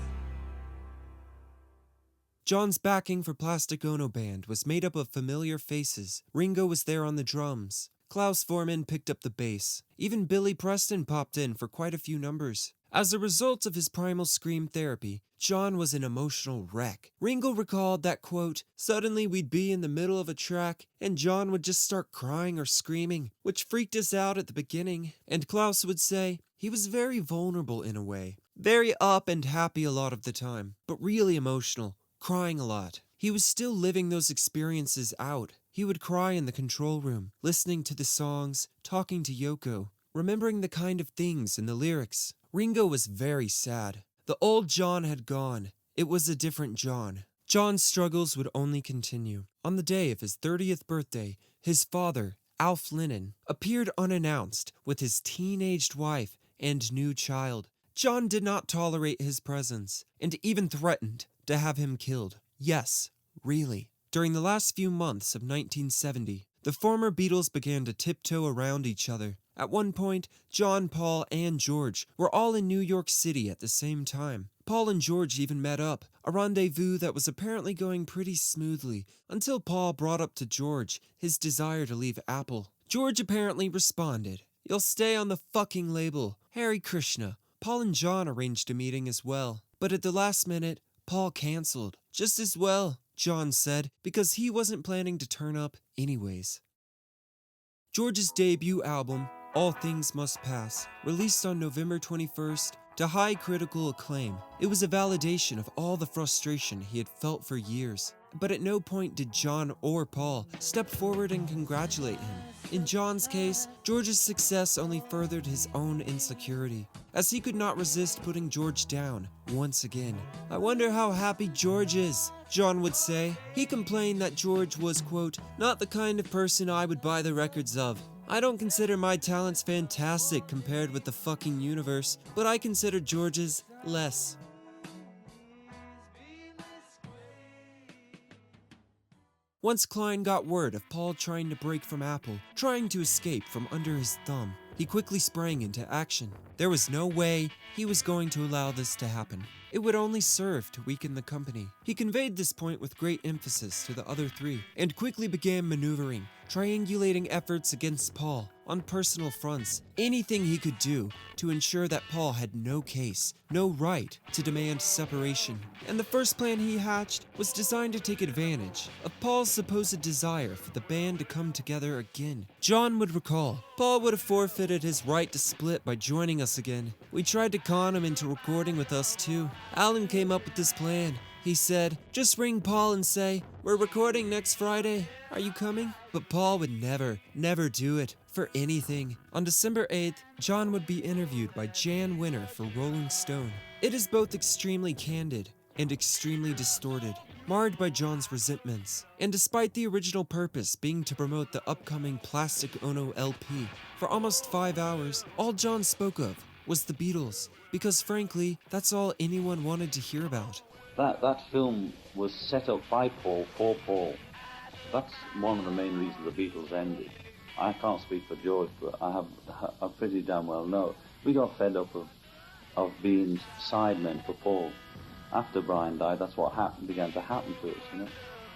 John's backing for Plastic Ono Band was made up of familiar faces. Ringo was there on the drums. Klaus Voormann picked up the bass. Even Billy Preston popped in for quite a few numbers. As a result of his primal scream therapy, John was an emotional wreck. Ringo recalled that, quote, suddenly we'd be in the middle of a track and John would just start crying or screaming, which freaked us out at the beginning. And Klaus would say, he was very vulnerable in a way. Very up and happy a lot of the time, but really emotional, crying a lot. He was still living those experiences out. He would cry in the control room, listening to the songs, talking to Yoko, remembering the kind of things in the lyrics. Ringo was very sad. The old John had gone. It was a different John. John's struggles would only continue. On the day of his 30th birthday, his father, Alf Lennon, appeared unannounced with his teenaged wife and new child. John did not tolerate his presence, and even threatened to have him killed. Yes, really. During the last few months of 1970, the former Beatles began to tiptoe around each other. At one point, John, Paul, and George were all in New York City at the same time. Paul and George even met up, a rendezvous that was apparently going pretty smoothly, until Paul brought up to George his desire to leave Apple. George apparently responded, "You'll stay on the fucking label. Hare Krishna." Paul and John arranged a meeting as well, but at the last minute, Paul cancelled. Just as well, John said, because he wasn't planning to turn up anyways. George's debut album, All Things Must Pass, released on November 21st, to high critical acclaim. It was a validation of all the frustration he had felt for years. But at no point did John or Paul step forward and congratulate him. In John's case, George's success only furthered his own insecurity, as he could not resist putting George down once again. "I wonder how happy George is," John would say. He complained that George was, quote, "not the kind of person I would buy the records of. I don't consider my talents fantastic compared with the fucking universe, but I consider George's less." Once Klein got word of Paul trying to break from Apple, trying to escape from under his thumb, he quickly sprang into action. There was no way he was going to allow this to happen. It would only serve to weaken the company. He conveyed this point with great emphasis to the other three, and quickly began maneuvering, triangulating efforts against Paul on personal fronts, anything he could do to ensure that Paul had no case, no right to demand separation. And the first plan he hatched was designed to take advantage of Paul's supposed desire for the band to come together again. John would recall, "Paul would have forfeited his right to split by joining us again. We tried to con him into recording with us too. Alan came up with this plan. He said, 'Just ring Paul and say, we're recording next Friday. Are you coming?' But Paul would never do it for anything." On December 8th, John would be interviewed by Jan Winter for Rolling Stone. It is both extremely candid and extremely distorted, marred by John's resentments. And despite the original purpose being to promote the upcoming Plastic Ono LP, for almost 5 hours, all John spoke of was the Beatles, because frankly, that's all anyone wanted to hear about. That film was set up by Paul for Paul. That's one of the main reasons the Beatles ended. I can't speak for George, but I pretty damn well know. We got fed up of being sidemen for Paul. After Brian died, that's what began to happen to us, you know.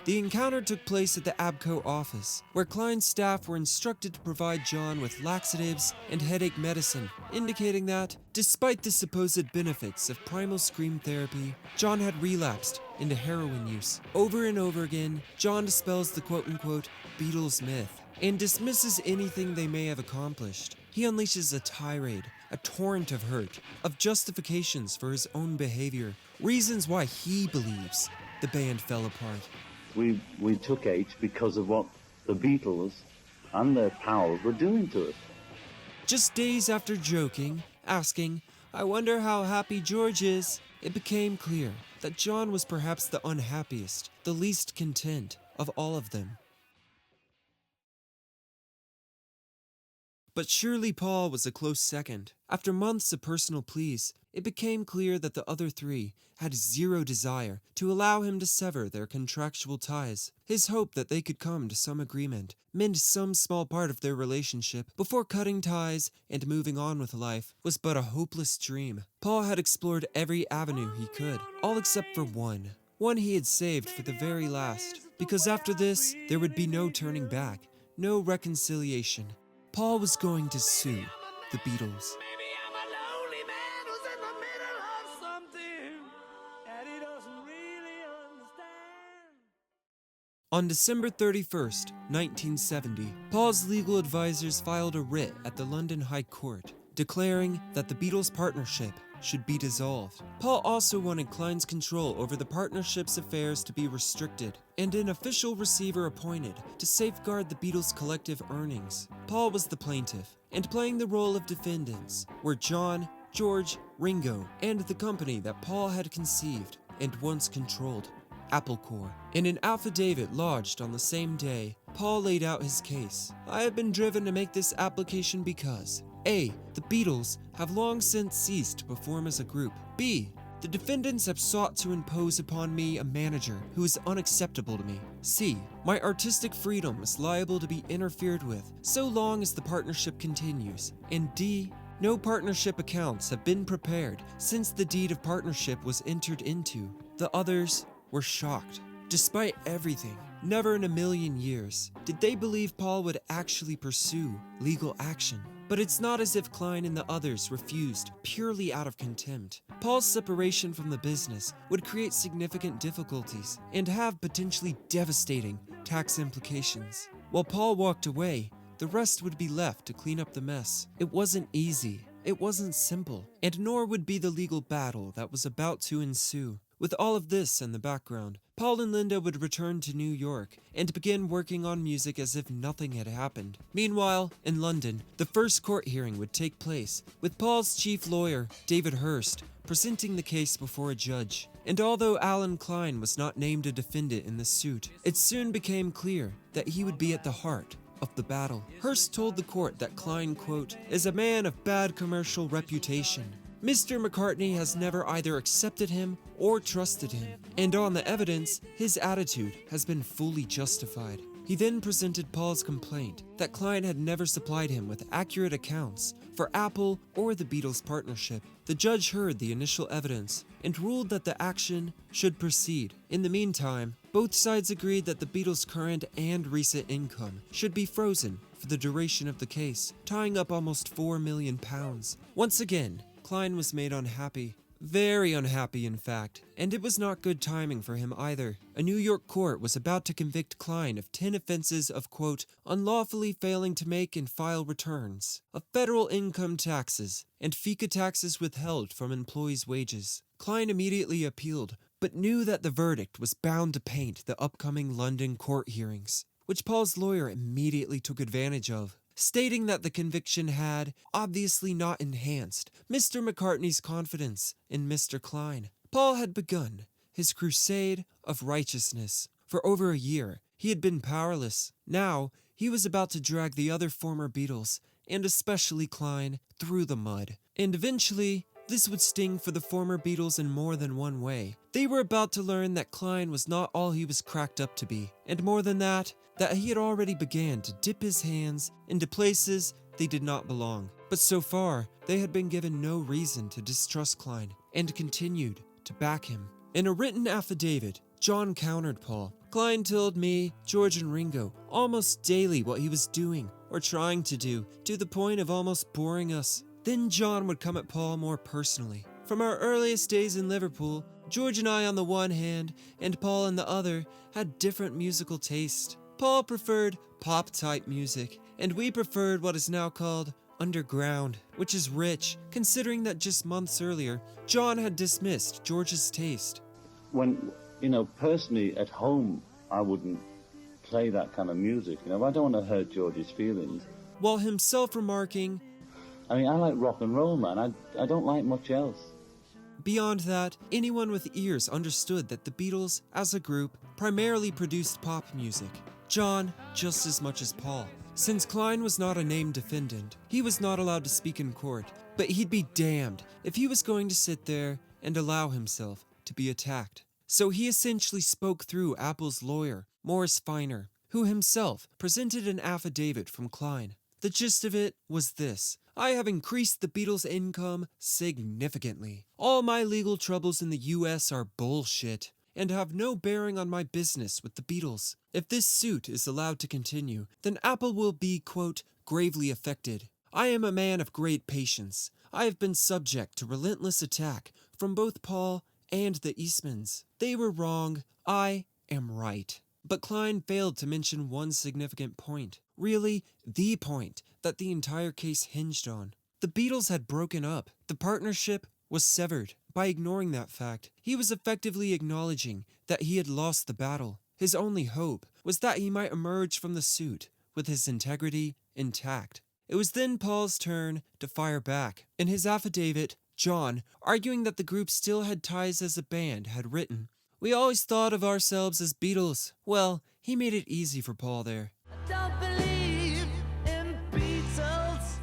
The encounter took place at the ABCO office, where Klein's staff were instructed to provide John with laxatives and headache medicine, indicating that, despite the supposed benefits of primal scream therapy, John had relapsed into heroin use. Over and over again, John dispels the quote-unquote Beatles myth and dismisses anything they may have accomplished. He unleashes a tirade, a torrent of hurt, of justifications for his own behavior, reasons why he believes the band fell apart. We took H because of what the Beatles and their pals were doing to us. Just days after joking, asking, "I wonder how happy George is," it became clear that John was perhaps the unhappiest, the least content of all of them. But surely Paul was a close second. After months of personal pleas, it became clear that the other three had zero desire to allow him to sever their contractual ties. His hope that they could come to some agreement, mend some small part of their relationship before cutting ties and moving on with life, was but a hopeless dream. Paul had explored every avenue he could, all except for one he had saved for the very last, because after this, there would be no turning back, no reconciliation. Paul was going to sue the Beatles. On December 31st, 1970, Paul's legal advisors filed a writ at the London High Court, declaring that the Beatles' partnership should be dissolved. Paul also wanted Klein's control over the partnership's affairs to be restricted, and an official receiver appointed to safeguard the Beatles' collective earnings. Paul was the plaintiff, and playing the role of defendants were John, George, Ringo, and the company that Paul had conceived and once controlled. Apple Corps. In an affidavit lodged on the same day, Paul laid out his case. I have been driven to make this application because A. The Beatles have long since ceased to perform as a group. B. The defendants have sought to impose upon me a manager who is unacceptable to me. C. My artistic freedom is liable to be interfered with so long as the partnership continues. And D. No partnership accounts have been prepared since the deed of partnership was entered into. The others were shocked. Despite everything, never in a million years did they believe Paul would actually pursue legal action. But it's not as if Klein and the others refused purely out of contempt. Paul's separation from the business would create significant difficulties and have potentially devastating tax implications. While Paul walked away, the rest would be left to clean up the mess. It wasn't easy, it wasn't simple, and nor would be the legal battle that was about to ensue. With all of this in the background, Paul and Linda would return to New York and begin working on music as if nothing had happened. Meanwhile, in London, the first court hearing would take place, with Paul's chief lawyer, David Hurst, presenting the case before a judge. And although Alan Klein was not named a defendant in the suit, it soon became clear that he would be at the heart of the battle. Hurst told the court that Klein, quote, is a man of bad commercial reputation. Mr. McCartney has never either accepted him or trusted him, and on the evidence, his attitude has been fully justified. He then presented Paul's complaint that Klein had never supplied him with accurate accounts for Apple or the Beatles partnership. The judge heard the initial evidence and ruled that the action should proceed. In the meantime, both sides agreed that the Beatles' current and recent income should be frozen for the duration of the case, tying up almost £4 million. Once again, Klein was made unhappy. Very unhappy, in fact, and it was not good timing for him either. A New York court was about to convict Klein of 10 offenses of, quote, unlawfully failing to make and file returns, of federal income taxes, and FICA taxes withheld from employees' wages. Klein immediately appealed, but knew that the verdict was bound to paint the upcoming London court hearings, which Paul's lawyer immediately took advantage of, stating that the conviction had obviously not enhanced Mr. McCartney's confidence in Mr. Klein. Paul had begun his crusade of righteousness. For over a year, he had been powerless. Now, he was about to drag the other former Beatles, and especially Klein, through the mud. And eventually, this would sting for the former Beatles in more than one way. They were about to learn that Klein was not all he was cracked up to be, and more than that he had already began to dip his hands into places they did not belong. But so far, they had been given no reason to distrust Klein, and continued to back him. In a written affidavit, John countered Paul. Klein told me, George and Ringo almost daily what he was doing, or trying to do, to the point of almost boring us. Then John would come at Paul more personally. From our earliest days in Liverpool, George and I on the one hand, and Paul on the other, had different musical taste. Paul preferred pop-type music, and we preferred what is now called underground, which is rich, considering that just months earlier, John had dismissed George's taste. When, personally at home, I wouldn't play that kind of music. I don't want to hurt George's feelings. While himself remarking, I like rock and roll, man. I don't like much else. Beyond that, anyone with ears understood that the Beatles, as a group, primarily produced pop music. John, just as much as Paul. Since Klein was not a named defendant, he was not allowed to speak in court, but he'd be damned if he was going to sit there and allow himself to be attacked. So he essentially spoke through Apple's lawyer, Morris Feiner, who himself presented an affidavit from Klein. The gist of it was this: I have increased the Beatles' income significantly. All my legal troubles in the US are bullshit, and have no bearing on my business with the Beatles. If this suit is allowed to continue, then Apple will be, quote, gravely affected. I am a man of great patience. I have been subject to relentless attack from both Paul and the Eastmans. They were wrong. I am right. But Klein failed to mention one significant point. Really, the point that the entire case hinged on. The Beatles had broken up. The partnership was severed. By ignoring that fact, he was effectively acknowledging that he had lost the battle. His only hope was that he might emerge from the suit with his integrity intact. It was then Paul's turn to fire back. In his affidavit, John, arguing that the group still had ties as a band, had written, We always thought of ourselves as Beatles. Well, he made it easy for Paul there. Don't believe in Beatles.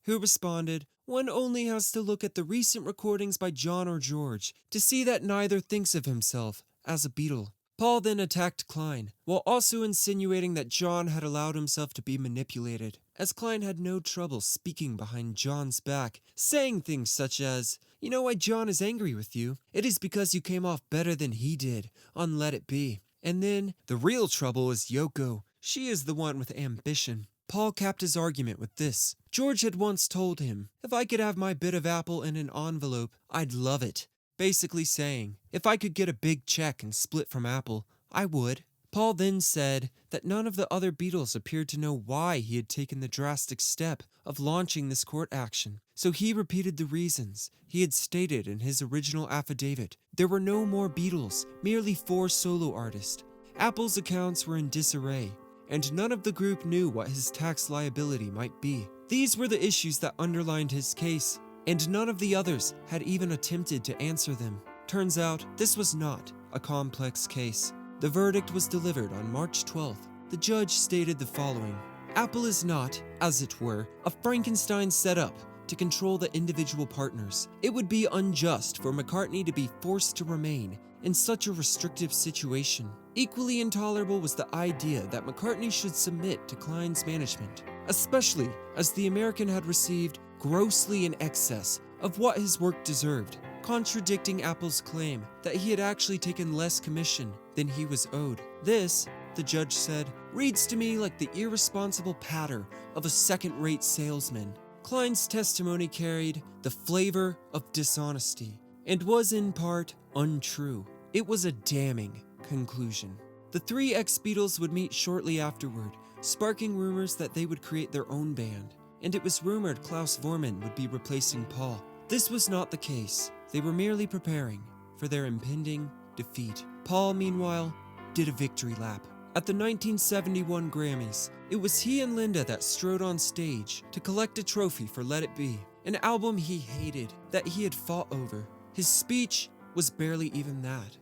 Who responded, "One only has to look at the recent recordings by John or George to see that neither thinks of himself as a Beatle." Paul then attacked Klein, while also insinuating that John had allowed himself to be manipulated, as Klein had no trouble speaking behind John's back, saying things such as, "You know why John is angry with you? It is because you came off better than he did on Let It Be." And then, the real trouble is Yoko. She is the one with ambition. Paul capped his argument with this. George had once told him, "If I could have my bit of apple in an envelope, I'd love it." Basically saying, if I could get a big check and split from Apple, I would. Paul then said that none of the other Beatles appeared to know why he had taken the drastic step of launching this court action, so he repeated the reasons he had stated in his original affidavit. There were no more Beatles, merely 4 solo artists. Apple's accounts were in disarray, and none of the group knew what his tax liability might be. These were the issues that underlined his case, and none of the others had even attempted to answer them. Turns out, this was not a complex case. The verdict was delivered on March 12th. The judge stated the following: Apple is not, as it were, a Frankenstein set up to control the individual partners. It would be unjust for McCartney to be forced to remain in such a restrictive situation. Equally intolerable was the idea that McCartney should submit to Klein's management, especially as the American had received grossly in excess of what his work deserved, contradicting Apple's claim that he had actually taken less commission than he was owed. This, the judge said, reads to me like the irresponsible patter of a second-rate salesman. Klein's testimony carried the flavor of dishonesty and was in part untrue. It was a damning conclusion. The 3 ex-Beatles would meet shortly afterward, sparking rumors that they would create their own band, and it was rumored Klaus Vormann would be replacing Paul. This was not the case. They were merely preparing for their impending defeat. Paul, meanwhile, did a victory lap. At the 1971 Grammys, it was he and Linda that strode on stage to collect a trophy for Let It Be, an album he hated, that he had fought over. His speech was barely even that.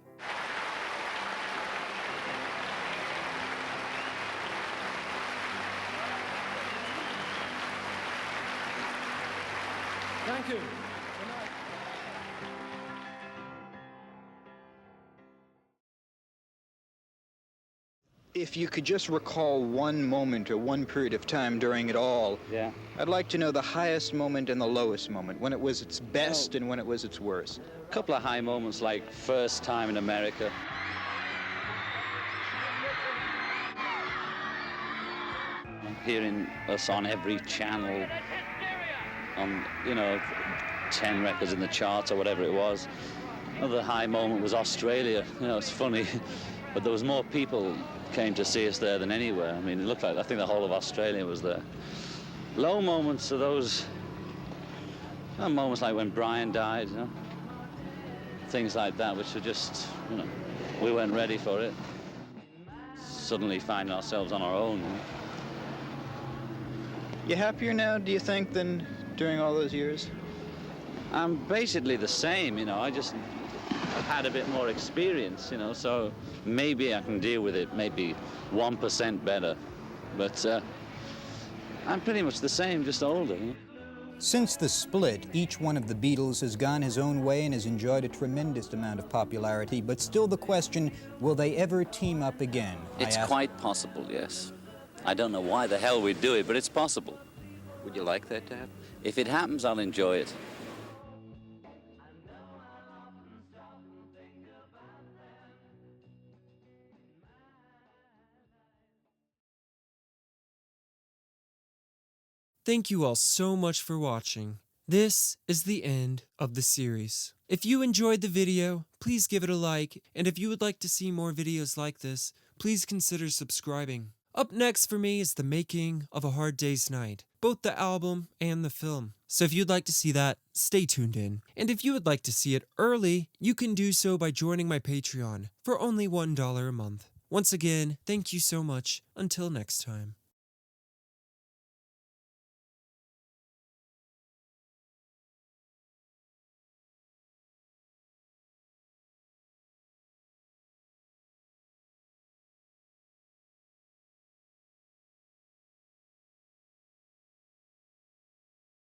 Thank you. If you could just recall one moment or one period of time during it all, Yeah. I'd like to know the highest moment and the lowest moment, when it was its best and when it was its worst. A couple of high moments, like first time in America. Hearing us on every channel, on, 10 records in the charts or whatever it was. Another high moment was Australia. It's funny, but there was more people came to see us there than anywhere. I mean, it looked like, I think the whole of Australia was there. Low moments are those moments like when Brian died, things like that, which are just, we weren't ready for it. Suddenly finding ourselves on our own. You happier now, do you think, than during all those years? I'm basically the same, I've had a bit more experience, so maybe I can deal with it maybe 1% better. But I'm pretty much the same, just older. Since the split, each one of the Beatles has gone his own way and has enjoyed a tremendous amount of popularity, but still the question, will they ever team up again? It's quite possible, yes. I don't know why the hell we'd do it, but it's possible. Would you like that to happen? If it happens, I'll enjoy it. Thank you all so much for watching. This is the end of the series. If you enjoyed the video, please give it a like, and if you would like to see more videos like this, please consider subscribing. Up next for me is the making of A Hard Day's Night, both the album and the film. So if you'd like to see that, stay tuned in. And if you would like to see it early, you can do so by joining my Patreon for only $1 a month. Once again, thank you so much. Until next time.